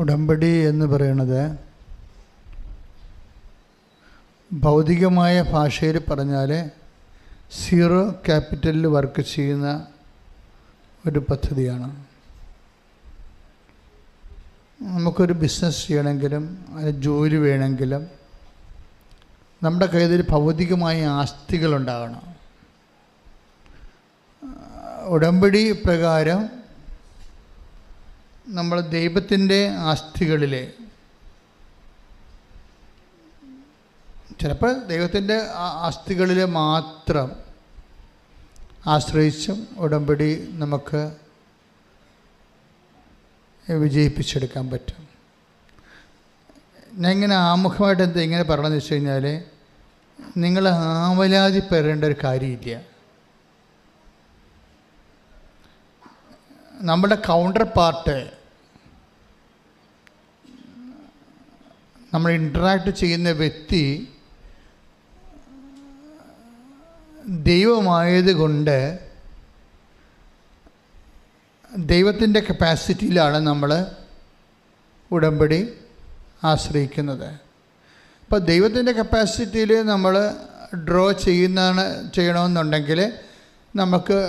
ഉടമ്പടി എന്ന് പറയുന്നത് ഭൗതികമായ ഭാഷയിൽ പറഞ്ഞാൽ സീറോ ക്യാപിറ്റലിൽ വർക്ക് ചെയ്യുന്ന ഒരു പദ്ധതിയാണ്. നമുക്കൊരു ബിസിനസ് ചെയ്യണമെങ്കിലും ജോലി വേണമെങ്കിലും നമ്മുടെ കയ്യിൽ ഭൗതികമായ ആസ്തികളുണ്ടാകണം. ഉടമ്പടി പ്രകാരം നമ്മൾ ദൈവത്തിൻ്റെ ആസ്തികളിലെ ചിലപ്പോൾ ദൈവത്തിൻ്റെ ആസ്തികളിൽ മാത്രം ആശ്രയിച്ചും ഉടമ്പടി നമുക്ക് വിജയിപ്പിച്ചെടുക്കാൻ പറ്റും. ഞാൻ ഇങ്ങനെ ആമുഖമായിട്ട് എന്താ ഇങ്ങനെ പറഞ്ഞതെന്ന് വെച്ച് കഴിഞ്ഞാൽ, നിങ്ങൾ ആവലാതിപ്പെടേണ്ട ഒരു കാര്യമില്ല. നമ്മുടെ കൗണ്ടർ പാർട്ട് നമ്മൾ ഇൻറ്ററാക്ട് ചെയ്യുന്ന വ്യക്തി ദൈവമായതുകൊണ്ട് ദൈവത്തിൻ്റെ കപ്പാസിറ്റിയിലാണ് നമ്മൾ ഉടമ്പടി ആശ്രയിക്കുന്നത്. അപ്പോൾ ദൈവത്തിൻ്റെ കപ്പാസിറ്റിയിൽ നമ്മൾ ഡ്രോ ചെയ്യണമെന്നുണ്ടെങ്കിൽ നമുക്ക്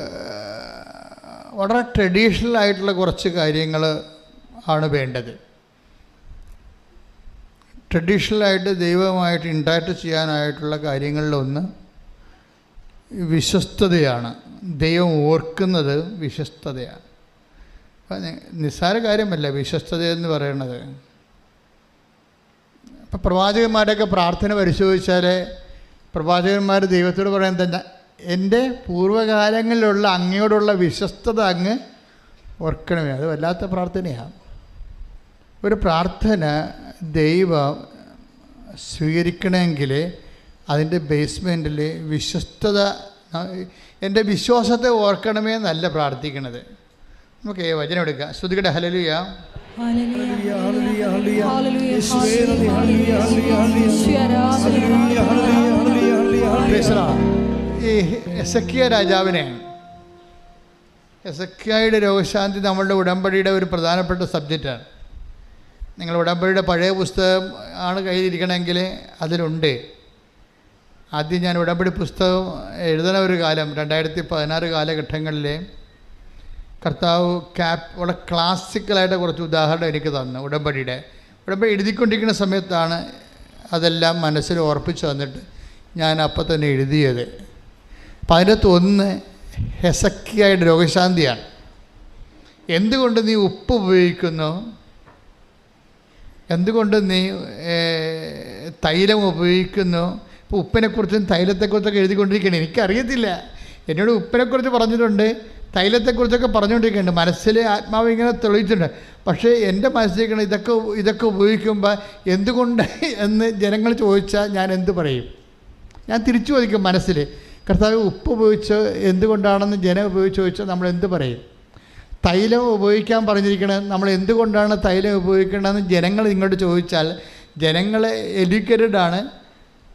വളരെ ട്രഡീഷണൽ ആയിട്ടുള്ള കുറച്ച് കാര്യങ്ങൾ ആണ് വേണ്ടത്. ട്രഡീഷണലായിട്ട് ദൈവമായിട്ട് ഇൻട്രാക്ട് ചെയ്യാനായിട്ടുള്ള കാര്യങ്ങളിലൊന്ന് വിശ്വസ്തതയാണ്. ദൈവം ഓർക്കുന്നത് വിശ്വസ്തതയാണ്. അപ്പം നിസ്സാര കാര്യമല്ല വിശ്വസ്തത എന്ന് പറയുന്നത്. ഇപ്പം പ്രവാചകന്മാരുടെയൊക്കെ പ്രാർത്ഥന പരിശോധിച്ചാൽ പ്രവാചകന്മാർ ദൈവത്തോട് പറയുന്നത് എന്താ, എൻ്റെ പൂർവ്വകാലങ്ങളിലുള്ള അങ്ങയോടുള്ള വിശ്വസ്തത അങ്ങ് ഓർക്കണമേ. അത് വല്ലാത്ത പ്രാർത്ഥനയാണ്. ഒരു പ്രാർത്ഥന ദൈവം സ്വീകരിക്കണമെങ്കിൽ അതിൻ്റെ ബേസ്മെൻറ്റിൽ വിശ്വസ്തത, എൻ്റെ വിശ്വാസത്തെ ഓർക്കണമേ എന്നല്ല പ്രാർത്ഥിക്കണത്. നമുക്ക് വചനം എടുക്കാം. ശ്രുതികടെ ഹല്ലേലൂയ. ഈ എസക്കിയ രാജാവിനെ, എസക്കിയയുടെ രോഗശാന്തി നമ്മളുടെ ഉടമ്പടിയുടെ ഒരു പ്രധാനപ്പെട്ട സബ്ജക്റ്റാണ്. നിങ്ങൾ ഉടമ്പടിയുടെ പഴയ പുസ്തകം ആണ് കയ്യിലിരിക്കണമെങ്കിൽ അതിലുണ്ട്. ആദ്യം ഞാൻ ഉടമ്പടി പുസ്തകം എഴുതുന്ന ഒരു കാലം 2016 കാലഘട്ടങ്ങളിൽ കർത്താവ് വളരെ ക്ലാസിക്കലായിട്ട് കുറച്ച് ഉദാഹരണം എനിക്ക് തന്നു. ഉടമ്പടി എഴുതിക്കൊണ്ടിരിക്കുന്ന സമയത്താണ് അതെല്ലാം മനസ്സിൽ ഓർപ്പിച്ച് തന്നിട്ട് ഞാൻ അപ്പം തന്നെ എഴുതിയത്. അപ്പം അതിനകത്ത് ഒന്ന് ഹെസക്കിയയുടെ രോഗശാന്തിയാണ്. എന്തുകൊണ്ട് നീ ഉപ്പ് ഉപയോഗിക്കുന്നു, എന്തുകൊണ്ട് നീ തൈലം ഉപയോഗിക്കുന്നു. ഇപ്പോൾ ഉപ്പിനെക്കുറിച്ചും തൈലത്തെക്കുറിച്ചൊക്കെ എഴുതിക്കൊണ്ടിരിക്കുകയാണ്. എനിക്കറിയത്തില്ല, എന്നോട് ഉപ്പിനെക്കുറിച്ച് പറഞ്ഞിട്ടുണ്ട്, തൈലത്തെക്കുറിച്ചൊക്കെ പറഞ്ഞുകൊണ്ടിരിക്കുന്നുണ്ട്. മനസ്സിൽ ആത്മാവ് ഇങ്ങനെ തെളിയിച്ചിട്ടുണ്ട്. പക്ഷേ എൻ്റെ മനസ്സിലേക്കാണ് ഇതൊക്കെ ഉപയോഗിക്കുമ്പോൾ എന്തുകൊണ്ട് എന്ന് ജനങ്ങൾ ചോദിച്ചാൽ ഞാൻ എന്ത് പറയും? ഞാൻ തിരിച്ചു ചോദിക്കും മനസ്സിൽ, കർത്താവ് ഉപ്പ് ഉപയോഗിച്ച് എന്തുകൊണ്ടാണെന്ന് ജനം ഉപയോഗിച്ച് ചോദിച്ചാൽ നമ്മൾ എന്ത് പറയും? തൈലം ഉപയോഗിക്കാൻ പറഞ്ഞിരിക്കണത് നമ്മൾ എന്തുകൊണ്ടാണ് തൈലം ഉപയോഗിക്കേണ്ടതെന്ന് ജനങ്ങൾ ഇങ്ങോട്ട് ചോദിച്ചാൽ, ജനങ്ങൾ എഡ്യൂക്കേറ്റഡാണ്.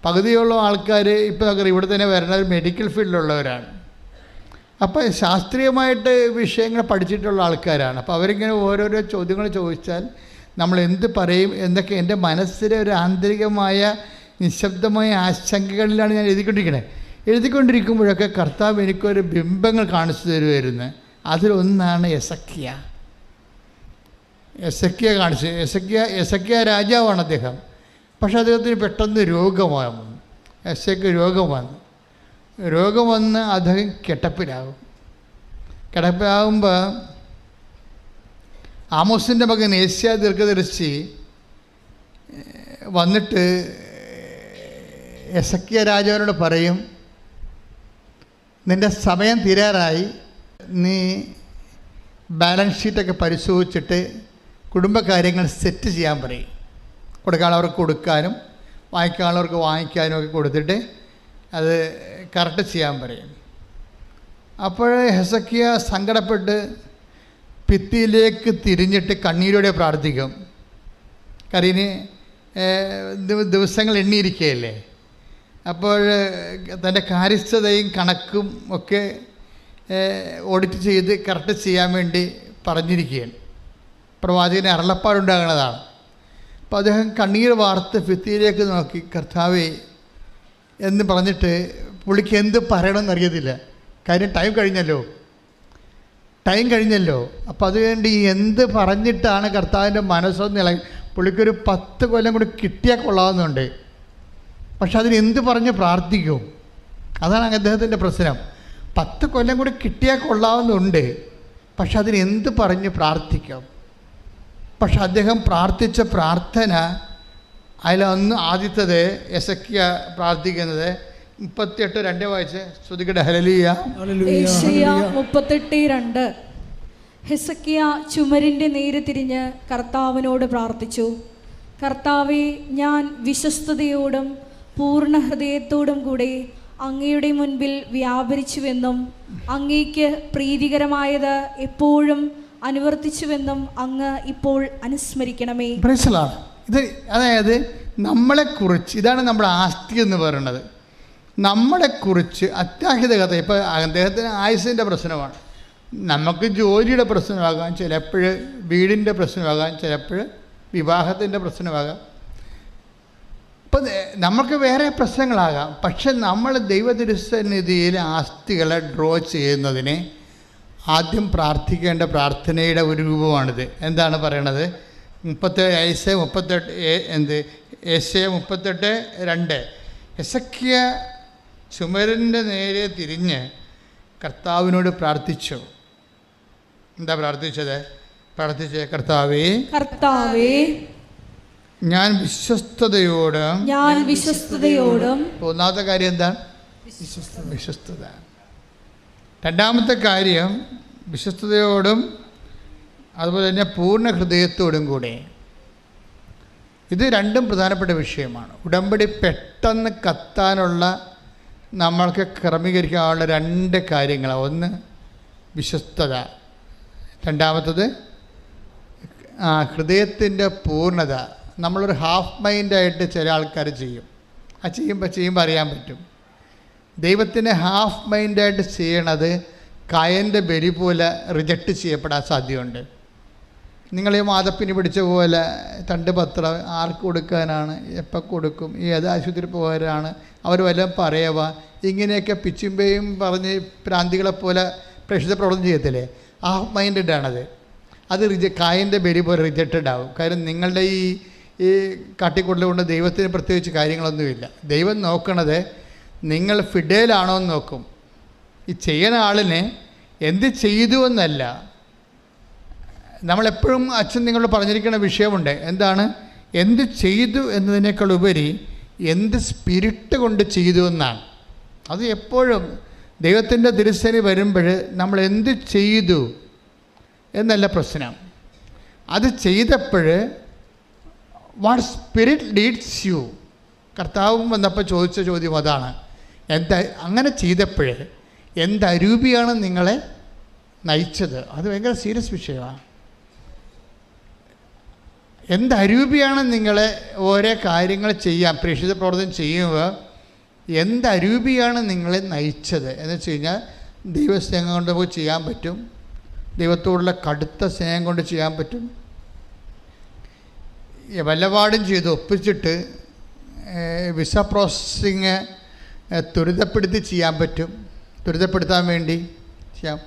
പകുതിയോളം ആൾക്കാർ ഇപ്പോൾ നമുക്ക് ഇവിടെ തന്നെ വരുന്നത് മെഡിക്കൽ ഫീൽഡിലുള്ളവരാണ്. അപ്പോൾ ശാസ്ത്രീയമായിട്ട് വിഷയങ്ങൾ പഠിച്ചിട്ടുള്ള ആൾക്കാരാണ്. അപ്പോൾ അവരിങ്ങനെ ഓരോരോ ചോദ്യങ്ങൾ ചോദിച്ചാൽ നമ്മൾ എന്ത് പറയും എന്നൊക്കെ എൻ്റെ മനസ്സിലെ ഒരു ആന്തരികമായ നിശബ്ദമായ ആശങ്കകളിലാണ് ഞാൻ എഴുതിക്കൊണ്ടിരിക്കുമ്പോഴൊക്കെ കർത്താവ് എനിക്കൊരു ബിംബങ്ങൾ കാണിച്ചു തരുമായിരുന്നു. അതിലൊന്നാണ് എസക്കിയ കാണിച്ചു. എസക്കിയ രാജാവാണ് അദ്ദേഹം. പക്ഷെ അദ്ദേഹത്തിന് പെട്ടെന്ന് രോഗം വന്ന് അദ്ദേഹം കിടപ്പിലാകുമ്പോൾ ആമോസിൻ്റെ മകൻ ഏഷ്യ ദീർഘദർശി വന്നിട്ട് എസക്കിയ രാജാവിനോട് പറയും, നിൻ്റെ സമയം തീരാറായി, നീ ബാലൻസ് ഷീറ്റൊക്കെ പരിശോധിച്ചിട്ട് കുടുംബകാര്യങ്ങൾ സെറ്റ് ചെയ്യാൻ പറയും. കൊടുക്കാനുള്ളവർക്ക് കൊടുക്കാനും വാങ്ങിക്കാനുള്ളവർക്ക് വാങ്ങിക്കാനും ഒക്കെ കൊടുത്തിട്ട് അത് കറക്റ്റ് ചെയ്യാൻ പറയും. അപ്പോൾ ഹെസക്കിയ സങ്കടപ്പെട്ട് ഭിത്തിയിലേക്ക് തിരിഞ്ഞിട്ട് കണ്ണീരോടെ പ്രാർത്ഥിക്കും. കരീന് ദിവസങ്ങൾ എണ്ണിയിരിക്കുകയല്ലേ. അപ്പോൾ തൻ്റെ കാര്യസ്ഥതയും കണക്കും ഒക്കെ ഓഡിറ്റ് ചെയ്ത് കറക്റ്റ് ചെയ്യാൻ വേണ്ടി പറഞ്ഞിരിക്കുകയാണ്. പ്രവാചകന് അരുളപ്പാടുണ്ടാകുന്നതാണ്. അപ്പോൾ അദ്ദേഹം കണ്ണീർ വാർത്ത് ഭിത്തിയിലേക്ക് നോക്കി, കർത്താവേ എന്ന് പറഞ്ഞിട്ട് പുള്ളിക്ക് എന്ത് പറയണമെന്ന് അറിയത്തില്ല. കാര്യം ടൈം കഴിഞ്ഞല്ലോ. അപ്പോൾ അതുകൊണ്ട് എന്ത് പറഞ്ഞിട്ടാണ് കർത്താവിൻ്റെ മനസ്സൊന്ന് ഇളകി. പുള്ളിക്കൊരു 10 കൊല്ലം കൂടി കിട്ടിയാൽ കൊള്ളാവുന്നുണ്ട്. പക്ഷെ അതിന് എന്ത് പറഞ്ഞ് പ്രാർത്ഥിക്കും? അതാണ് അദ്ദേഹത്തിൻ്റെ പ്രശ്നം. 10 കൊല്ലം കൂടി കിട്ടിയാൽ കൊള്ളാവുന്നുണ്ട്, പക്ഷെ അതിന് എന്ത് പറഞ്ഞ് പ്രാർത്ഥിക്കും? പക്ഷെ അദ്ദേഹം പ്രാർത്ഥിച്ച പ്രാർത്ഥന അതിലൊന്ന് ആദ്യത്തേത് യെശയ്യാ പ്രാർത്ഥിക്കുന്നത് 38:2 വായിച്ച് ശ്രുതികട ഹല്ലേലൂയ. യെശയ്യാ 38:2. ഹെസക്കിയാ ചുമരിൻ്റെ നേരെ തിരിഞ്ഞ് കർത്താവിനോട് പ്രാർത്ഥിച്ചു, കർത്താവേ, ഞാൻ വിശ്വസ്തയോടും പൂർണ്ണ ഹൃദയത്തോടും കൂടെ അങ്ങയുടെ മുൻപിൽ വ്യാപരിച്ചുവെന്നും അങ്ങേക്ക് പ്രീതികരമായത് എപ്പോഴും അനുവർത്തിച്ചുവെന്നും അങ്ങ് ഇപ്പോൾ അനുസ്മരിക്കണമേ. ഇത് അതായത് നമ്മളെക്കുറിച്ച്, ഇതാണ് നമ്മുടെ ആസ്തി എന്ന് പറയുന്നത്. നമ്മളെക്കുറിച്ച് അത്യാഹിത കഥ. ഇപ്പോൾ അദ്ദേഹത്തിന് ആയുസിൻ്റെ പ്രശ്നമാണ്, നമുക്ക് ജോലിയുടെ പ്രശ്നമാകാം, ചിലപ്പോൾ വീടിൻ്റെ പ്രശ്നമാകാം, ചിലപ്പോൾ വിവാഹത്തിൻ്റെ പ്രശ്നമാകാം, ഇപ്പം നമുക്ക് വേറെ പ്രശ്നങ്ങളാകാം. പക്ഷെ നമ്മൾ ദൈവതിരുസന്നിധിയിൽ ആസ്തികളെ ഡ്രോ ചെയ്യുന്നതിന് ആദ്യം പ്രാർത്ഥിക്കേണ്ട പ്രാർത്ഥനയുടെ ഒരു രൂപമാണിത്. എന്താണ് പറയണത്? 38:2 യെശയ്യാ ചുമരിൻ്റെ നേരെ തിരിഞ്ഞ് കർത്താവിനോട് പ്രാർത്ഥിച്ചു. എന്താ പ്രാർത്ഥിച്ചത്? കർത്താവേ, ഞാൻ വിശ്വസ്തയോടും. ഒന്നാമത്തെ കാര്യം എന്താണ്? വിശ്വസ്തത. രണ്ടാമത്തെ കാര്യം വിശ്വസ്തയോടും, അതുപോലെ തന്നെ പൂർണ്ണ ഹൃദയത്തോടും കൂടെ. ഇത് രണ്ടും പ്രധാനപ്പെട്ട വിഷയമാണ്. ഉടമ്പടി പെട്ടെന്ന് കത്താനുള്ള നമ്മൾക്ക് ക്രമീകരിക്കാനുള്ള 2 കാര്യങ്ങളാണ്. ഒന്ന് വിശ്വസ്തത, രണ്ടാമത്തത് ഹൃദയത്തിൻ്റെ പൂർണ്ണത. നമ്മളൊരു ഹാഫ് മൈൻഡായിട്ട് ചില ആൾക്കാർ ചെയ്യും. ആ ചെയ്യുമ്പോൾ അറിയാൻ പറ്റും. ദൈവത്തിന് ഹാഫ് മൈൻഡായിട്ട് ചെയ്യണത് കായൻ്റെ ബലി പോലെ റിജക്റ്റ് ചെയ്യപ്പെടാൻ സാധ്യതയുണ്ട്. നിങ്ങൾ ഈ മാതപ്പിന് പിടിച്ച പോലെ 2 പത്രം ആർക്ക് കൊടുക്കാനാണ്, എപ്പോൾ കൊടുക്കും, ഏത് ആശുപത്രി പോകാനാണ്, അവർ വല്ലതും പറയുക, ഇങ്ങനെയൊക്കെ പിച്ചുമ്പയും പറഞ്ഞ് പ്രാന്തികളെപ്പോലെ പ്രേക്ഷിത പ്രവർത്തനം ചെയ്യത്തില്ലേ? ഹാഫ് മൈൻഡാണത്. അത് കായൻ്റെ ബലി പോലെ റിജക്റ്റഡ് ആവും. കാര്യം നിങ്ങളുടെ ഈ കാട്ടിക്കൂടൽ കൊണ്ട് ദൈവത്തിന് പ്രത്യേകിച്ച് കാര്യങ്ങളൊന്നുമില്ല. ദൈവം നോക്കണത് നിങ്ങൾ ഫിഡേലാണോ എന്ന് നോക്കും. ഈ ചെയ്യുന്ന ആളിനെ എന്ത് ചെയ്തു എന്നല്ല. നമ്മളെപ്പോഴും അച്ഛൻ നിങ്ങളോട് പറഞ്ഞിരിക്കുന്ന വിഷയമുണ്ട്. എന്താണ്? എന്ത് ചെയ്തു എന്നതിനേക്കാൾ ഉപരി എന്ത് സ്പിരിറ്റ് കൊണ്ട് ചെയ്തു എന്നാണ്. അത് എപ്പോഴും ദൈവത്തിൻ്റെ തിരുസേന വരുമ്പോൾ നമ്മൾ എന്ത് ചെയ്തു എന്നല്ല പ്രശ്നം. അത് ചെയ്തപ്പോൾ വാട്ട് സ്പിരിറ്റ് ലീഡ്സ് യു. കർത്താവും വന്നപ്പോൾ ചോദിച്ച ചോദ്യം അതാണ്. അങ്ങനെ ചെയ്തപ്പോൾ എന്തരൂപിയാണ് നിങ്ങളെ നയിച്ചത്? അത് ഭയങ്കര സീരിയസ് വിഷയമാണ്. എന്തരൂപിയാണ് നിങ്ങളെ ഓരോ കാര്യങ്ങൾ ചെയ്യാൻ പ്രേക്ഷിത പ്രവർത്തനം ചെയ്യുമ്പോൾ എന്തരൂപിയാണ് നിങ്ങളെ നയിച്ചത് എന്ന് വെച്ച് കഴിഞ്ഞാൽ ദൈവസ്നേഹം കൊണ്ട് നമുക്ക് ചെയ്യാൻ പറ്റും, ദൈവത്തോടുള്ള കടുത്ത സ്നേഹം കൊണ്ട് ചെയ്യാൻ പറ്റും. വല്ലപാടും ചെയ്ത് ഒപ്പിച്ചിട്ട് വിസ പ്രോസസ്സിങ് ത്വരിതപ്പെടുത്താൻ വേണ്ടി ചെയ്യാം.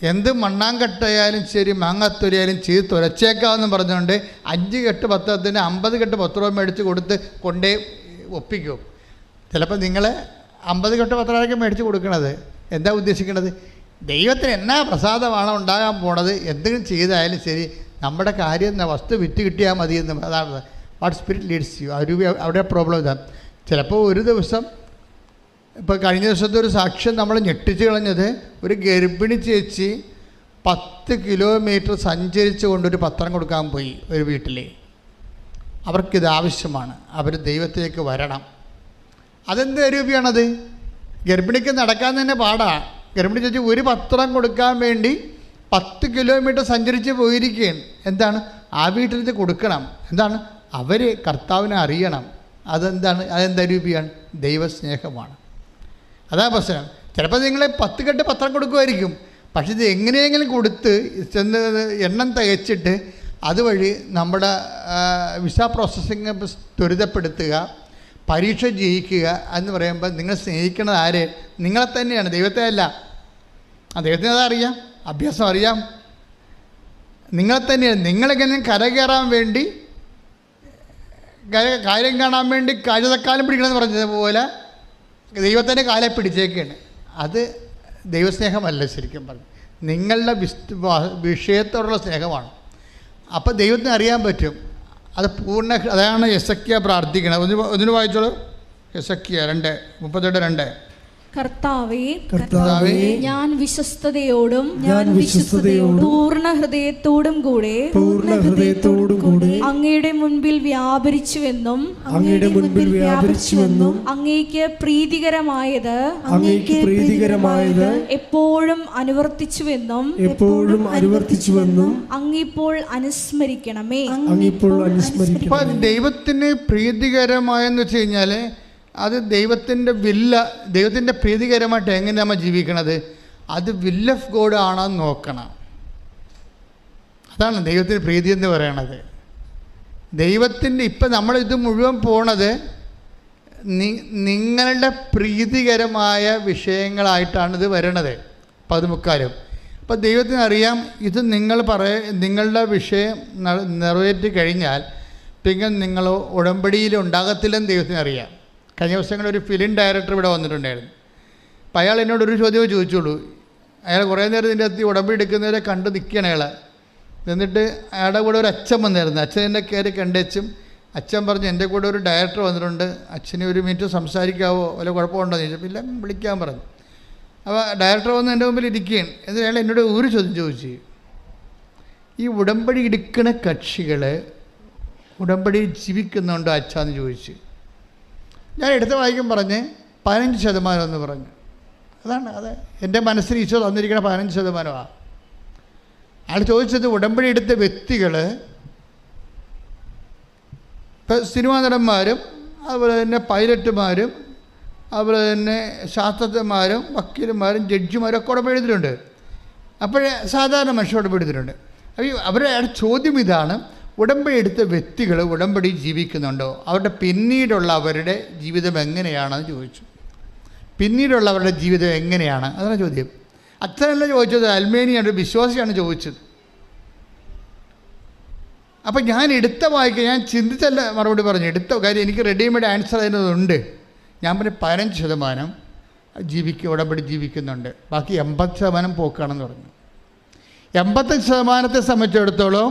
എന്ത് മണ്ണാങ്കട്ടയാലും ശരി മാങ്ങാത്തൊരിയാലും ചെയ്ത് തുരച്ചേക്കാമെന്ന് പറഞ്ഞുകൊണ്ട് 5 കെട്ട് പത്രത്തിന് 50 കെട്ട് പത്രം മേടിച്ച് കൊണ്ടേ ഒപ്പിക്കും. ചിലപ്പോൾ നിങ്ങൾ 50 കെട്ട് പത്രമായിരിക്കും മേടിച്ച് കൊടുക്കണത്. എന്താ ഉദ്ദേശിക്കണത്? ദൈവത്തിന് എന്നാ പ്രസാദമാണോ ഉണ്ടാകാൻ പോണത്, എന്തെങ്കിലും ചെയ്തായാലും ശരി നമ്മുടെ കാര്യം വസ്തു വിറ്റ് കിട്ടിയാൽ മതി എന്ന്. അതാണ് വാട്ട് സ്പിരിറ്റ് ലീഡ്സ് യു. അവിടെ പ്രോബ്ലം ഇതാണ്. ചിലപ്പോൾ ഒരു ദിവസം, ഇപ്പോൾ കഴിഞ്ഞ ദിവസത്തെ ഒരു സാക്ഷ്യം നമ്മൾ ഞെട്ടിച്ച് കളഞ്ഞത്, ഒരു ഗർഭിണി ചേച്ചി 10 കിലോമീറ്റർ സഞ്ചരിച്ച് കൊണ്ടൊരു പത്രം കൊടുക്കാൻ പോയി ഒരു വീട്ടിൽ. അവർക്കിത് ആവശ്യമാണ്, അവർ ദൈവത്തിലേക്ക് വരണം. അതെന്ത് രൂപയാണത്? ഗർഭിണിക്ക് നടക്കാൻ തന്നെ പാടാണ്. ഗർഭിണി ചേച്ചി ഒരു പത്രം കൊടുക്കാൻ വേണ്ടി 10 കിലോമീറ്റർ സഞ്ചരിച്ച് പോയിരിക്കുകയാണ്. എന്താണ്? ആ വീട്ടിൽ ഇത് കൊടുക്കണം. എന്താണ്? അവർ കർത്താവിനെ അറിയണം. അതെന്തരൂപിയാണ്? ദൈവസ്നേഹമാണ്. അതാ പ്രശ്നം. ചിലപ്പോൾ നിങ്ങൾ 10 കെട്ട് പത്രം കൊടുക്കുമായിരിക്കും, പക്ഷെ ഇത് എങ്ങനെയെങ്കിലും കൊടുത്ത് ചെന്ന് എണ്ണം തികച്ചിട്ട് അതുവഴി നമ്മുടെ വിസ പ്രോസസ്സിങ് ത്വരിതപ്പെടുത്തുക, പരീക്ഷ ജയിക്കുക എന്ന് പറയുമ്പോൾ നിങ്ങൾ സ്നേഹിക്കുന്നത് ആര്? നിങ്ങളെ തന്നെയാണ്, ദൈവത്തെ അല്ല. ദൈവത്തിന് അതറിയാം, അഭ്യാസം അറിയാം. നിങ്ങളെ തന്നെയാണ്. നിങ്ങളെങ്ങനെ കരകയറാൻ വേണ്ടി, കാര്യം കാണാൻ വേണ്ടി കഴുതക്കാലം പിടിക്കണമെന്ന് പറഞ്ഞതുപോലെ ദൈവത്തിൻ്റെ കാലെ പിടിച്ചേക്കാണ്. അത് ദൈവസ്നേഹമല്ല ശരിക്കും പറഞ്ഞു, നിങ്ങളുടെ വിഷയത്തോടുള്ള സ്നേഹമാണ്. അപ്പോൾ ദൈവത്തിന് അറിയാൻ പറ്റും അത് പൂർണ്ണ. അതാണ് യെസക്കിയ പ്രാർത്ഥിക്കണം. ഒന്നിനു വായിച്ചോളൂ. യെസക്കിയ 2:32. കർത്താവേ, ഞാൻ വിശ്വസ്തയോടും പൂർണ്ണ ഹൃദയത്തോടും കൂടെ അങ്ങയുടെ മുൻപിൽ വ്യാപരിച്ചുവെന്നും അങ്ങേക്ക് പ്രീതികരമായത് എപ്പോഴും അനുവർത്തിച്ചുവെന്നും അങ്ങിപ്പോൾ അനുസ്മരിക്കണമേ. ദൈവത്തിന് പ്രീതികരമായെന്ന് വെച്ച് കഴിഞ്ഞാൽ അത് ദൈവത്തിൻ്റെ ദൈവത്തിൻ്റെ പ്രീതികരമായിട്ട് എങ്ങനെ നമ്മൾ ജീവിക്കണത്, അത് വിൽ ഓഫ് ഗോഡ് ആണെന്ന് നോക്കണം. അതാണ് ദൈവത്തിന് പ്രീതി എന്ന് പറയണത്. ദൈവത്തിൻ്റെ ഇപ്പം നമ്മളിത് മുഴുവൻ പോണത് നിങ്ങളുടെ പ്രീതികരമായ വിഷയങ്ങളായിട്ടാണിത് വരണത് 14. അപ്പം ദൈവത്തിന് അറിയാം ഇത് നിങ്ങളുടെ വിഷയം നിറവേറ്റി കഴിഞ്ഞാൽ പിന്നെ നിങ്ങൾ ഉടമ്പടിയിൽ ഉണ്ടാകത്തില്ലെന്ന് ദൈവത്തിന് അറിയാം. കഴിഞ്ഞ ദിവസങ്ങളിൽ ഒരു ഫിലിം ഡയറക്ടർ ഇവിടെ വന്നിട്ടുണ്ടായിരുന്നു. അപ്പോൾ അയാൾ എന്നോടൊരു ചോദ്യമേ ചോദിച്ചുള്ളൂ. അയാൾ കുറേ നേരം ഇതിൻ്റെ അകത്ത് ഉടമ്പടി എടുക്കുന്നവരെ കണ്ട് നിൽക്കുകയാണ് അയാൾ. എന്നിട്ട് അയാളുടെ കൂടെ ഒരു അച്ഛൻ വന്നായിരുന്നു. അച്ഛൻ എന്നെ കയറി കണ്ടേച്ചും അച്ഛൻ പറഞ്ഞു, എൻ്റെ കൂടെ ഒരു ഡയറക്ടർ വന്നിട്ടുണ്ട്, അച്ഛന് 1 മിനിറ്റ് സംസാരിക്കാവോ, വല്ല കുഴപ്പമുണ്ടോ എന്ന് ചോദിച്ചപ്പോൾ ഇല്ല വിളിക്കാൻ പറഞ്ഞു. അപ്പോൾ ഡയറക്ടർ വന്ന് എൻ്റെ മുമ്പിൽ ഇരിക്കുകയാണ്. എന്നിട്ട് അയാൾ എന്നോട് ഒരു ചോദ്യം ചോദിച്ചു, ഈ ഉടമ്പടി എടുക്കുന്ന കക്ഷികൾ ഉടമ്പടി ജീവിക്കുന്നുണ്ടോ അച്ഛാന്ന് ചോദിച്ചു. ഞാൻ എടുത്ത വായിക്കും പറഞ്ഞ് 15% എന്ന് പറഞ്ഞു. അതാണ് അത് എൻ്റെ മനസ്സിൽ ഈശോ തന്നിരിക്കുന്ന 15%. അയാൾ ചോദിച്ചത് ഉടമ്പടി എടുത്ത വ്യക്തികൾ ഇപ്പം സിനിമാ നടന്മാരും അതുപോലെ തന്നെ പൈലറ്റുമാരും അതുപോലെ തന്നെ ശാസ്ത്രജ്ഞന്മാരും വക്കീലന്മാരും ജഡ്ജിമാരും ഒക്കെ ഉടമ്പടി എടുത്തിട്ടുണ്ട്. അപ്പോഴേ സാധാരണ മനുഷ്യർ ഉടമ്പടി എടുത്തിട്ടുണ്ട്. അപ്പോൾ അവരുടെ ചോദ്യം ഇതാണ്, ഉടമ്പടി എടുത്ത വ്യക്തികൾ ഉടമ്പടി ജീവിക്കുന്നുണ്ടോ, അവരുടെ പിന്നീടുള്ള അവരുടെ ജീവിതം എങ്ങനെയാണെന്ന് ചോദിച്ചു. പിന്നീടുള്ളവരുടെ ജീവിതം എങ്ങനെയാണ്, അതാണ് ചോദ്യം. അച്ഛനല്ല ചോദിച്ചത്, അൽമേനിയാണ്, വിശ്വാസിയാണ് ചോദിച്ചത്. അപ്പം ഞാൻ എടുത്ത വായിക്കുക, ഞാൻ ചിന്തിച്ചല്ല മറുപടി പറഞ്ഞു, എടുത്ത കാര്യം എനിക്ക് റെഡിമെയ്ഡ് ആൻസർ അതിനതുണ്ട്. ഞാൻ പറഞ്ഞു 15% ഉടമ്പടി ജീവിക്കുന്നുണ്ട്, ബാക്കി 80% പോക്കാണെന്ന് പറഞ്ഞു. 85% സംബന്ധിച്ചിടത്തോളം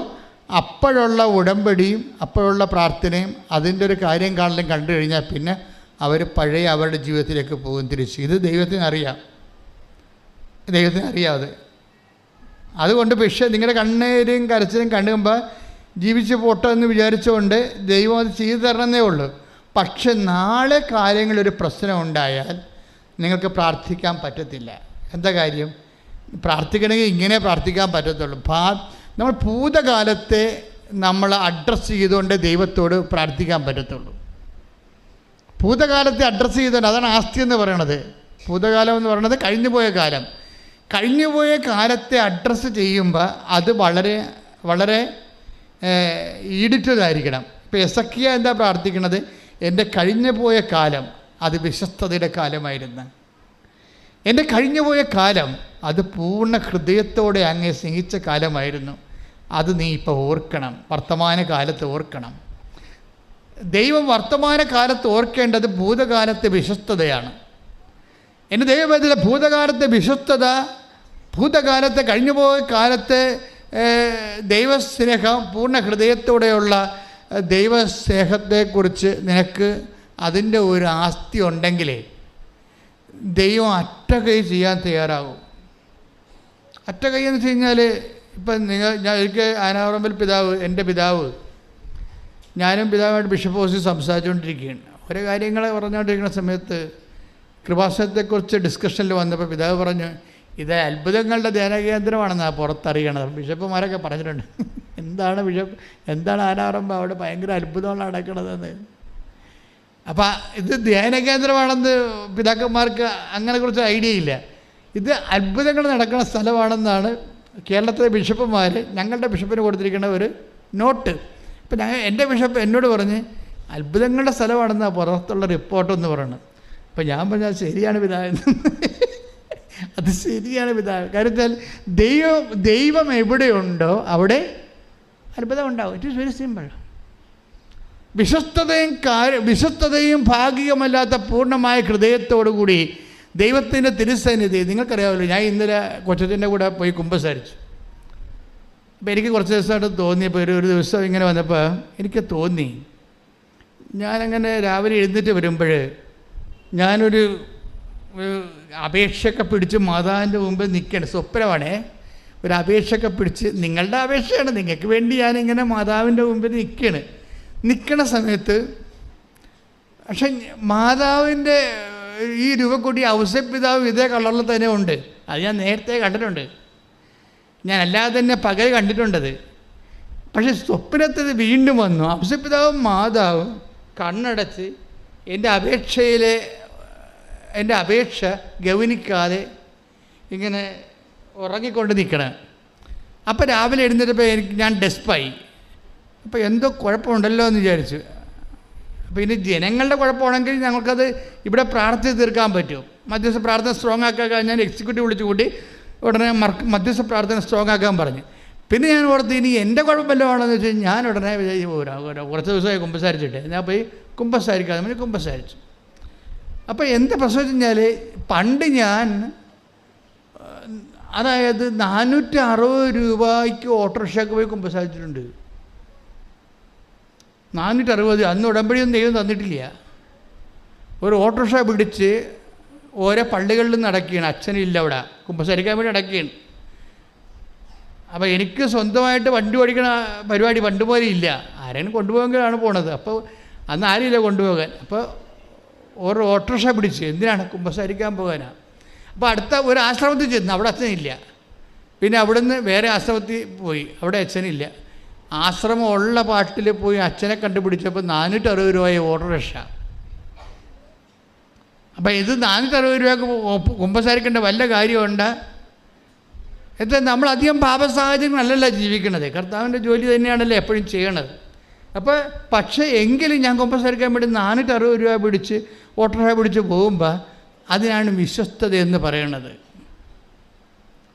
അപ്പോഴുള്ള ഉടമ്പടിയും അപ്പോഴുള്ള പ്രാർത്ഥനയും അതിൻ്റെ ഒരു കാര്യം കാണലും കണ്ടു കഴിഞ്ഞാൽ പിന്നെ അവർ പഴയ അവരുടെ ജീവിതത്തിലേക്ക് പോകും തിരിച്ച്. ഇത് ദൈവത്തിന് അറിയാം, ദൈവത്തിന് അറിയാതെ. അതുകൊണ്ട് പക്ഷേ നിങ്ങളുടെ കണ്ണീരും കരച്ചിലും കണ്ടുമ്പോൾ ജീവിച്ച് പോട്ടോ എന്ന് വിചാരിച്ചുകൊണ്ട് ദൈവം അത് ചെയ്തു തരണമെന്നേ ഉള്ളൂ. പക്ഷെ നാളെ കാര്യങ്ങളൊരു പ്രശ്നം ഉണ്ടായാൽ നിങ്ങൾക്ക് പ്രാർത്ഥിക്കാൻ പറ്റത്തില്ല. എന്താ കാര്യം? പ്രാർത്ഥിക്കണമെങ്കിൽ ഇങ്ങനെ പ്രാർത്ഥിക്കാൻ പറ്റത്തുള്ളൂ. നമ്മൾ ഭൂതകാലത്തെ നമ്മൾ അഡ്രസ്സ് ചെയ്തുകൊണ്ട് ദൈവത്തോട് പ്രാർത്ഥിക്കാൻ പറ്റത്തുള്ളൂ. ഭൂതകാലത്തെ അഡ്രസ്സ് ചെയ്തുകൊണ്ട്, അതാണ് ആസ്തി എന്ന് പറയണത്. ഭൂതകാലം എന്ന് പറയുന്നത് കഴിഞ്ഞുപോയ കാലം. കഴിഞ്ഞുപോയ കാലത്തെ അഡ്രസ്സ് ചെയ്യുമ്പോൾ അത് വളരെ വളരെ ഈഡിറ്റതായിരിക്കണം. ഇപ്പോൾ യെസക്കിയ എന്താ പ്രാർത്ഥിക്കണത്? എൻ്റെ കഴിഞ്ഞുപോയ കാലം അത് വിശ്വസ്തതയുടെ കാലമായിരുന്നു. എൻ്റെ കഴിഞ്ഞുപോയ കാലം അത് പൂർണ്ണ ഹൃദയത്തോടെ അങ്ങേ സ്നേഹിച്ച കാലമായിരുന്നു. അത് നീ ഇപ്പോൾ ഓർക്കണം, വർത്തമാന കാലത്ത് ഓർക്കണം. ദൈവം വർത്തമാന കാലത്ത് ഓർക്കേണ്ടത് ഭൂതകാലത്തെ വിശ്വസ്തതയാണ്. എൻ്റെ ദൈവവേദന ഭൂതകാലത്തെ വിശ്വസ്തത, ഭൂതകാലത്തെ കഴിഞ്ഞുപോയ കാലത്തെ ദൈവസ്നേഹം, പൂർണ്ണ ഹൃദയത്തോടെയുള്ള ദൈവസ്നേഹത്തെക്കുറിച്ച് നിനക്ക് അതിൻ്റെ ഒരു ആസ്തി ഉണ്ടെങ്കിലേ ദൈവം അറ്റകൈ ചെയ്യാൻ തയ്യാറാകും. അറ്റകൈ എന്ന് വെച്ച് കഴിഞ്ഞാൽ ഇപ്പം ഞാൻ ഒരിക്കൽ ആനാവറമ്പിൽ പിതാവ്, എൻ്റെ പിതാവ്, ഞാനും പിതാവായിട്ട് ബിഷപ്പ് ഹൗസിൽ സംസാരിച്ചുകൊണ്ടിരിക്കുകയാണ്. ഓരോ കാര്യങ്ങൾ പറഞ്ഞുകൊണ്ടിരിക്കുന്ന സമയത്ത് കൃപാസനത്തെക്കുറിച്ച് ഡിസ്കഷനിൽ വന്നപ്പോൾ പിതാവ് പറഞ്ഞു, ഇത് അത്ഭുതങ്ങളുടെ ധ്യാനകേന്ദ്രമാണെന്നാണ് പുറത്തറിയണത്. ബിഷപ്പുമാരൊക്കെ പറഞ്ഞിട്ടുണ്ട്, എന്താണ് ആനാവറമ്പ് അവിടെ ഭയങ്കര അത്ഭുതമാണ് നടക്കണതെന്ന്. അപ്പം ഇത് ധ്യാനകേന്ദ്രമാണെന്ന് പിതാക്കന്മാർക്ക് അങ്ങനെ കുറച്ച് ഐഡിയ ഇല്ല. ഇത് അത്ഭുതങ്ങൾ നടക്കുന്ന സ്ഥലമാണെന്നാണ് കേരളത്തിലെ ബിഷപ്പുമാർ ഞങ്ങളുടെ ബിഷപ്പിന് കൊടുത്തിരിക്കുന്ന ഒരു നോട്ട്. ഇപ്പം എൻ്റെ ബിഷപ്പ് എന്നോട് പറഞ്ഞ് അത്ഭുതങ്ങളുടെ സ്ഥലമാണെന്നാണ് പുറത്തുള്ള റിപ്പോർട്ടെന്ന് പറയണം. അപ്പം ഞാൻ പറഞ്ഞാൽ ശരിയാണ് പിതാവെന്ന്. അത് ശരിയാണ് പിതാവ്. കാരണം വെച്ചാൽ ദൈവം എവിടെയുണ്ടോ അവിടെ അത്ഭുതം ഉണ്ടാവും. It is very simple. വിശ്വസ്തതയും ഭാഗികമല്ലാത്ത പൂർണ്ണമായ ഹൃദയത്തോടുകൂടി ദൈവത്തിൻ്റെ തിരുസന്നിധി. നിങ്ങൾക്കറിയാമല്ലോ, ഞാൻ ഇന്നലെ കൊച്ചത്തിൻ്റെ കൂടെ പോയി കുമ്പസാരിച്ചു. അപ്പോൾ എനിക്ക് കുറച്ച് ദിവസമായിട്ട് തോന്നിയപ്പോൾ ഒരു ദിവസം ഇങ്ങനെ വന്നപ്പോൾ എനിക്ക് തോന്നി, ഞാനങ്ങനെ രാവിലെ എഴുന്നേറ്റ് വരുമ്പോൾ ഞാനൊരു അപേക്ഷയൊക്കെ പിടിച്ച് മാതാവിൻ്റെ മുമ്പിൽ നിൽക്കണം. സ്വപ്നമാണേ, ഒരു അപേക്ഷയൊക്കെ പിടിച്ച്, നിങ്ങളുടെ അപേക്ഷയാണ്, നിങ്ങൾക്ക് വേണ്ടി ഞാനിങ്ങനെ മാതാവിൻ്റെ മുമ്പിൽ നിൽക്കണ സമയത്ത്, പക്ഷെ മാതാവിൻ്റെ ഈ രൂപക്കൂടി ഔസേപ്പിതാവ് ഇതേ കളറിൽ തന്നെ ഉണ്ട്. അത് ഞാൻ നേരത്തെ കണ്ടിട്ടുണ്ട്, ഞാൻ അല്ലാതെ തന്നെ പകൽ കണ്ടിട്ടുണ്ടത്. പക്ഷെ സ്വപ്നത്തിൽ വീണ്ടും വന്നു. ഔസേപ്പിതാവും മാതാവും കണ്ണടച്ച് എൻ്റെ അപേക്ഷ ഗൗനിക്കാതെ ഇങ്ങനെ ഉറങ്ങിക്കൊണ്ട് നിൽക്കണം. അപ്പോൾ രാവിലെ എഴുന്നേറ്റപ്പോൾ ഞാൻ ഡെസ്പായി. അപ്പോൾ എന്തോ കുഴപ്പമുണ്ടല്ലോ എന്ന് വിചാരിച്ചു. അപ്പോൾ ഇനി ജനങ്ങളുടെ കുഴപ്പമാണെങ്കിൽ ഞങ്ങൾക്കത് ഇവിടെ പ്രാർത്ഥിച്ച് തീർക്കാൻ പറ്റും. മധ്യസ്ഥ പ്രാർത്ഥന സ്ട്രോങ് ആക്കാൻ കഴിഞ്ഞാൽ എക്സിക്യൂട്ടീവ് വിളിച്ചു കൂട്ടി ഉടനെ മധ്യസ്ഥ പ്രാർത്ഥന സ്ട്രോങ് ആക്കാൻ പറഞ്ഞു. പിന്നെ ഞാൻ ഓർത്ത് ഇനി എൻ്റെ കുഴപ്പമല്ലതാണെന്ന് വെച്ച് ഞാൻ ഉടനെ കുറച്ച് ദിവസമായി കുമ്പസാരിച്ചിട്ട് ഞാൻ പോയി കുമ്പസാരിക്കാതെ പിന്നെ കുമ്പസാരിച്ചു. അപ്പോൾ എന്താ പ്രശ്നം വെച്ച് കഴിഞ്ഞാൽ, പണ്ട് ഞാൻ അതായത് 460 രൂപയ്ക്ക് ഓട്ടോറിക്ഷയ്ക്ക് പോയി കുമ്പസാരിച്ചിട്ടുണ്ട്. 460. അന്ന് ഉടമ്പടിയൊന്നും ദൈവം തന്നിട്ടില്ല. ഒരു ഓട്ടോറിക്ഷ പിടിച്ച് ഓരോ പള്ളികളിലും നടക്കുകയാണ്. അച്ഛനില്ല അവിടെ, കുമ്പസാരിക്കാൻ വേണ്ടി നടക്കുകയാണ്. അപ്പോൾ എനിക്ക് സ്വന്തമായിട്ട് വണ്ടി ഓടിക്കണ പരിപാടി പണ്ട് പോലെ ഇല്ല. ആരെങ്കിലും കൊണ്ടുപോകാനാണ് പോണത്. അപ്പോൾ അന്ന് ആരുമില്ല കൊണ്ടുപോകാൻ. അപ്പോൾ ഒരു ഓട്ടോറിക്ഷ പിടിച്ച് എന്തിനാണ് കുമ്പസാരിക്കാൻ പോകാനാണ്. അപ്പോൾ അടുത്ത ഒരു ആശ്രമത്തിൽ ചെന്ന്, അവിടെ അച്ഛനില്ല. പിന്നെ അവിടുന്ന് വേറെ ആശ്രമത്തിൽ പോയി, അവിടെ അച്ഛനില്ല. ആശ്രമം ഉള്ള പാട്ടിൽ പോയി അച്ഛനെ കണ്ടുപിടിച്ചപ്പോൾ 460 രൂപയെ ഓട്ടോറിക്ഷ. അപ്പം ഇത് 460 രൂപയ്ക്ക് കുമ്പസാരിക്കേണ്ട വല്ല കാര്യമുണ്ട്? എന്താ, നമ്മളധികം പാപസാഹചര്യങ്ങളല്ലല്ലോ ജീവിക്കണത്, കർത്താവിൻ്റെ ജോലി തന്നെയാണല്ലോ എപ്പോഴും ചെയ്യണത്. അപ്പോൾ പക്ഷേ എങ്കിലും ഞാൻ കുമ്പസാരിക്കാൻ വേണ്ടി 460 രൂപ പിടിച്ച് ഓട്ടോറിക്ഷ പിടിച്ച് പോകുമ്പോൾ അതിനാണ് വിശ്വസ്തത എന്ന് പറയണത്.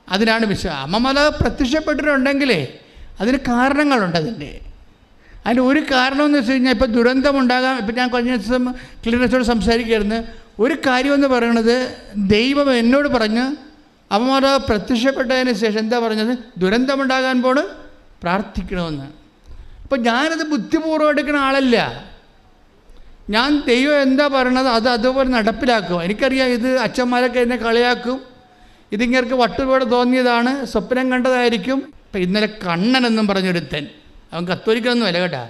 അതിനാണ് അമ്മമാല പ്രത്യക്ഷപ്പെട്ടിട്ടുണ്ടെങ്കിലേ അതിന് കാരണങ്ങളുണ്ട്. അതിൻ്റെ ഒരു കാരണമെന്ന് വെച്ച് കഴിഞ്ഞാൽ, ഇപ്പോൾ ദുരന്തമുണ്ടാകാം. ഇപ്പം ഞാൻ കഴിഞ്ഞ ദിവസം ക്ലീനേഴ്സോട് സംസാരിക്കുകയായിരുന്നു. ഒരു കാര്യമെന്ന് പറയണത്, ദൈവം എന്നോട് പറഞ്ഞ് അമ്മമാല പ്രത്യക്ഷപ്പെട്ടതിന് ശേഷം എന്താ പറഞ്ഞത്, ദുരന്തമുണ്ടാകാൻ പോണ് പ്രാർത്ഥിക്കണമെന്ന്. അപ്പോൾ ഞാനത് ബുദ്ധിപൂർവ്വം എടുക്കുന്ന ആളല്ല. ഞാൻ ദൈവം എന്താ പറയണത് അത് അതുപോലെ നടപ്പിലാക്കും. എനിക്കറിയാം ഇത് അച്ഛന്മാരൊക്കെ എന്നെ കളിയാക്കും, ഇതിങ്ങർക്ക് വട്ടുപോലെ തോന്നിയതാണ്, സ്വപ്നം കണ്ടതായിരിക്കും. ഇപ്പം ഇന്നലെ കണ്ണൻ എന്നും പറഞ്ഞൊരുത്തൻ, അവൻ കത്തോലിക്കൊന്നും അല്ല കേട്ടാ,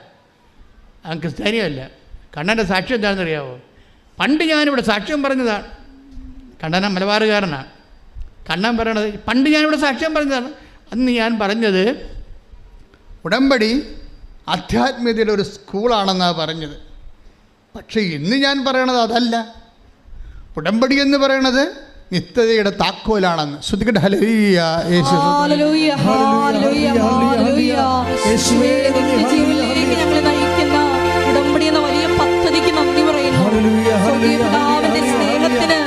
അവൻ ക്രിസ്ത്യാനിയല്ല. കണ്ണൻ്റെ സാക്ഷ്യം എന്താണെന്ന് അറിയാമോ? പണ്ട് ഞാനിവിടെ സാക്ഷ്യം പറഞ്ഞതാണ്. കണ്ണൻ മലബാറുകാരനാണ്. കണ്ണൻ പറയണത് പണ്ട് ഞാനിവിടെ സാക്ഷ്യം പറഞ്ഞതാണ്. അന്ന് ഞാൻ പറഞ്ഞത് ഉടമ്പടി ആധ്യാത്മികതയുടെ ഒരു സ്കൂളാണെന്നാണ് പറഞ്ഞത്. പക്ഷേ ഇന്ന് ഞാൻ പറയണത് അതല്ല. ഉടമ്പടി എന്ന് പറയണത് നിത്യതയുടെ താക്കോലാണെന്ന്. ശ്രദ്ധിക്കട്ടെ. ഹല്ലേലൂയ, യേശു ഹല്ലേലൂയ, ഹല്ലേലൂയ, ഹല്ലേലൂയ. യേശുവേ, നിത്യജീവനിലേക്ക് ഞങ്ങളെ നയിക്കുന്ന ഉടമ്പടി എന്ന വലിയ പദ്ധതിക്ക് നന്ദി പറയുന്നു. പിതാവിന്റെ സ്നേഹത്തിന്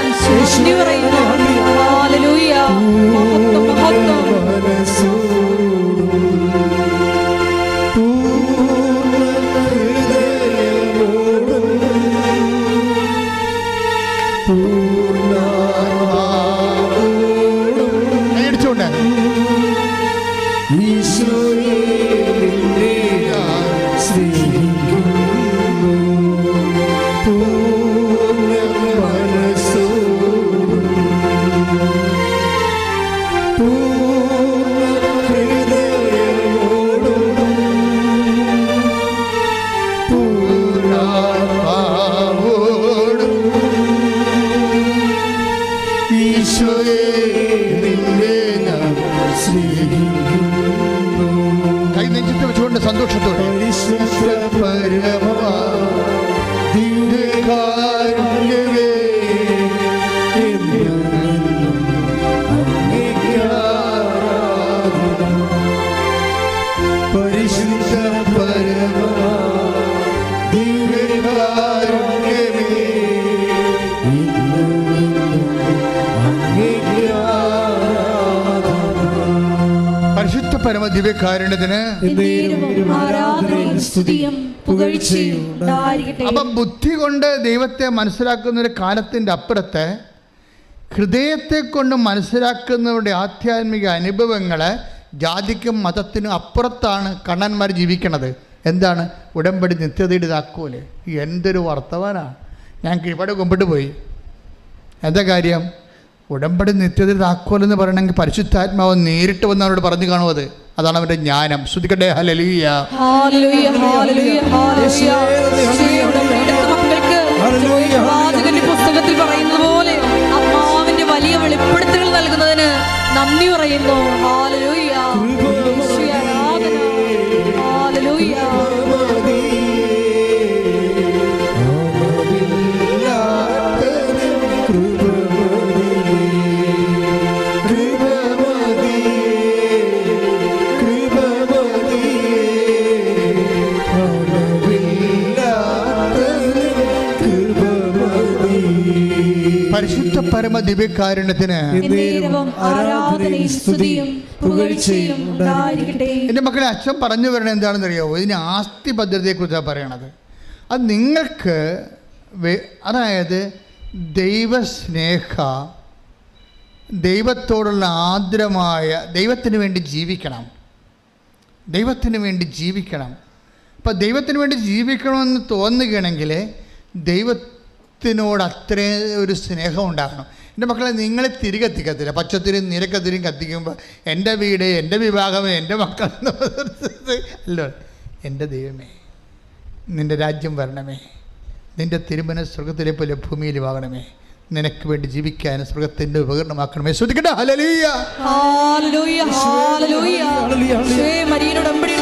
നന്ദി പറയുന്നു. ഹല്ലേലൂയ, മഹത്വം, മഹത്വം. കൈ നെഞ്ചത്ത് വെച്ചുകൊണ്ട് സന്തോഷത്തോടെ ദിവ്യകാരുണ്യത്തിന് ആരാധനയും സ്തുതിയും പുകഴ്ചയും ഉണ്ടായിരിക്കട്ടെ. അപ്പം ബുദ്ധി കൊണ്ട് ദൈവത്തെ മനസ്സിലാക്കുന്ന ഒരു കാലത്തിൻ്റെ അപ്പുറത്ത് ഹൃദയത്തെ കൊണ്ട് മനസ്സിലാക്കുന്നവരുടെ ആധ്യാത്മിക അനുഭവങ്ങളെ ജാതിക്കും മതത്തിനും അപ്പുറത്താണ് കണ്ണന്മാർ ജീവിക്കണത്. എന്താണ്? ഉടമ്പടി നിത്യതയുടെ താക്കോല്. എന്തൊരു വർത്തമാനമാണ്! ഞങ്ങൾക്ക് ഇവിടെ കുമ്പിട്ട് പോയി. എന്താ കാര്യം? ഉടമ്പടി നിത്യതയുടെ താക്കോലെന്ന് പറയണമെങ്കിൽ പരിശുദ്ധാത്മാവ് നേരിട്ട് വന്ന് അവരോട് പറഞ്ഞു കാണും. അതാണ് അവൻ്റെ ജ്ഞാനം. ശ്രുതിക്കട്ടെ ഹല്ലേലൂയ. പുസ്തകത്തിൽ പറയുന്നത് പോലെ ആത്മാവിന്റെ വലിയ വെളിപ്പെടുത്തലുകൾ നൽകുന്നതിന് നന്ദി പറയുന്നു. ഹല്ലേലൂയ. ആരാധന. ഹല്ലേലൂയ. പരിശുദ്ധ പരമ ദിവ്യകാരുണ്യത്തിന് എൻ്റെ മക്കളെ, അച്ഛൻ പറഞ്ഞു വരണത് എന്താണെന്ന് അറിയാമോ? ഇതിന് ആസ്തി ഭദ്രതയെക്കുറിച്ചാണ് പറയണത്. അത് നിങ്ങൾക്ക് അതായത് ദൈവസ്നേഹ, ദൈവത്തോടുള്ള ആർദ്രമായ, ദൈവത്തിന് വേണ്ടി ജീവിക്കണം. ദൈവത്തിന് വേണ്ടി ജീവിക്കണം. അപ്പം ദൈവത്തിന് വേണ്ടി ജീവിക്കണമെന്ന് തോന്നുകയാണെങ്കിൽ ദൈവത്തിനോട് അത്രയും ഒരു സ്നേഹം ഉണ്ടാകണം. എൻ്റെ മക്കളെ, നിങ്ങൾ തിരികത്തിക്കത്തില്ല. പച്ചത്തിരും നിരക്കത്തിരും കത്തിക്കുമ്പോൾ എൻ്റെ വീട്, എൻ്റെ വിഭാഗം, എൻ്റെ മക്കൾ അല്ലോ. എൻ്റെ ദൈവമേ, നിൻ്റെ രാജ്യം വരണമേ, നിൻ്റെ തിരുമന സ്വർഗത്തിലെ പോലെ ഭൂമിയിലുമാകണമേ, നിനക്ക് വേണ്ടി ജീവിക്കാൻ സ്വർഗത്തിൻ്റെ ഉപകരണമാക്കണമേ. ശ്രദ്ധിക്കട്ടെ. ഹല്ലേലൂയ. ഹല്ലേലൂയ. ഹല്ലേലൂയ. മരിയയുടെ ഉടമ്പടി